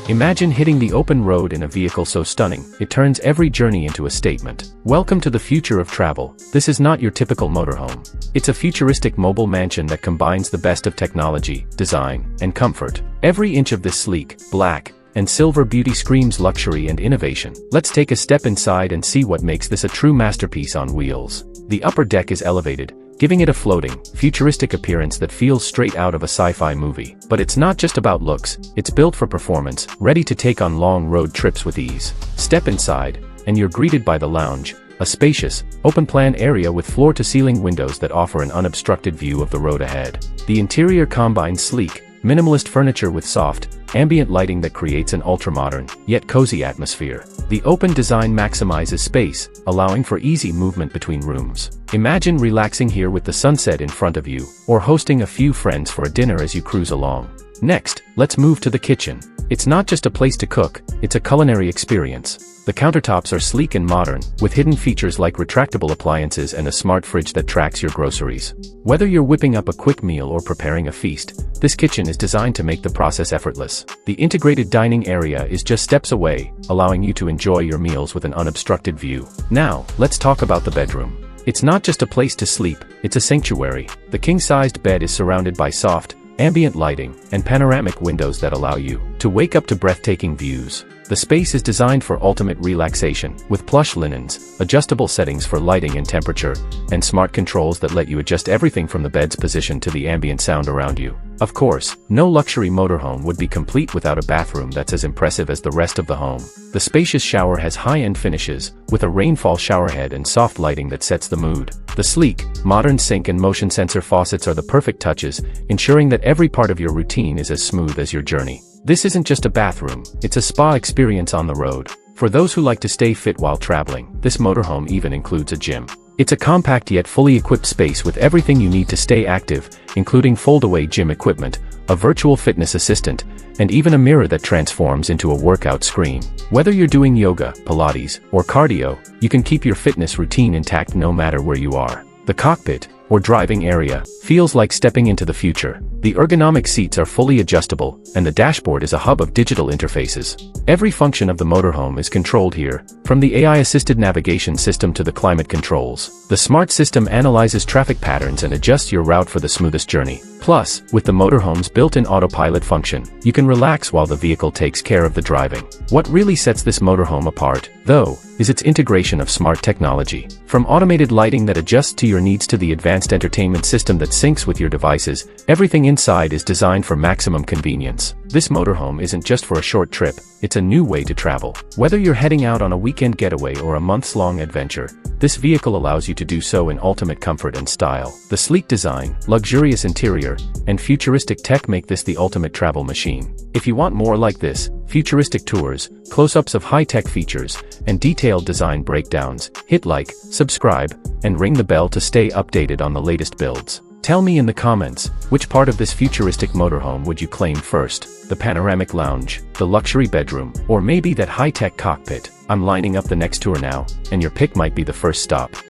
Imagine hitting the open road in a vehicle so stunning, it turns every journey into a statement. Welcome to the future of travel. This is not your typical motorhome. It's a futuristic mobile mansion that combines the best of technology, design, and comfort. Every inch of this sleek, black, and silver beauty screams luxury and innovation. Let's take a step inside and see what makes this a true masterpiece on wheels. The upper deck is elevated, giving it a floating, futuristic appearance that feels straight out of a sci-fi movie. But it's not just about looks, it's built for performance, ready to take on long road trips with ease. Step inside, and you're greeted by the lounge, a spacious, open-plan area with floor-to-ceiling windows that offer an unobstructed view of the road ahead. The interior combines sleek, minimalist furniture with soft, ambient lighting that creates an ultra-modern, yet cozy atmosphere. The open design maximizes space, allowing for easy movement between rooms. Imagine relaxing here with the sunset in front of you, or hosting a few friends for a dinner as you cruise along. Next, let's move to the kitchen. It's not just a place to cook, it's a culinary experience. The countertops are sleek and modern, with hidden features like retractable appliances and a smart fridge that tracks your groceries. Whether you're whipping up a quick meal or preparing a feast, this kitchen is designed to make the process effortless. The integrated dining area is just steps away, allowing you to enjoy your meals with an unobstructed view. Now, let's talk about the bedroom. It's not just a place to sleep, it's a sanctuary. The king-sized bed is surrounded by soft, ambient lighting, and panoramic windows that allow you to wake up to breathtaking views. The space is designed for ultimate relaxation, with plush linens, adjustable settings for lighting and temperature, and smart controls that let you adjust everything from the bed's position to the ambient sound around you. Of course, no luxury motorhome would be complete without a bathroom that's as impressive as the rest of the home. The spacious shower has high-end finishes, with a rainfall showerhead and soft lighting that sets the mood. The sleek, modern sink and motion sensor faucets are the perfect touches, ensuring that every part of your routine is as smooth as your journey. This isn't just a bathroom, it's a spa experience on the road. For those who like to stay fit while traveling, this motorhome even includes a gym. It's a compact yet fully equipped space with everything you need to stay active, including fold-away gym equipment, a virtual fitness assistant, and even a mirror that transforms into a workout screen. Whether you're doing yoga, Pilates, or cardio, you can keep your fitness routine intact no matter where you are. The cockpit, or driving area, feels like stepping into the future. The ergonomic seats are fully adjustable, and the dashboard is a hub of digital interfaces. Every function of the motorhome is controlled here, from the AI-assisted navigation system to the climate controls. The smart system analyzes traffic patterns and adjusts your route for the smoothest journey. Plus, with the motorhome's built-in autopilot function, you can relax while the vehicle takes care of the driving. What really sets this motorhome apart, though, is its integration of smart technology. From automated lighting that adjusts to your needs to the advanced entertainment system that syncs with your devices, everything inside is designed for maximum convenience. This motorhome isn't just for a short trip, it's a new way to travel. Whether you're heading out on a weekend getaway or a months-long adventure, this vehicle allows you to do so in ultimate comfort and style. The sleek design, luxurious interior, and futuristic tech make this the ultimate travel machine. If you want more like this, futuristic tours, close-ups of high-tech features, and detailed design breakdowns, hit like, subscribe, and ring the bell to stay updated on the latest builds. Tell me in the comments, which part of this futuristic motorhome would you claim first? The panoramic lounge, the luxury bedroom, or maybe that high-tech cockpit? I'm lining up the next tour now, and your pick might be the first stop.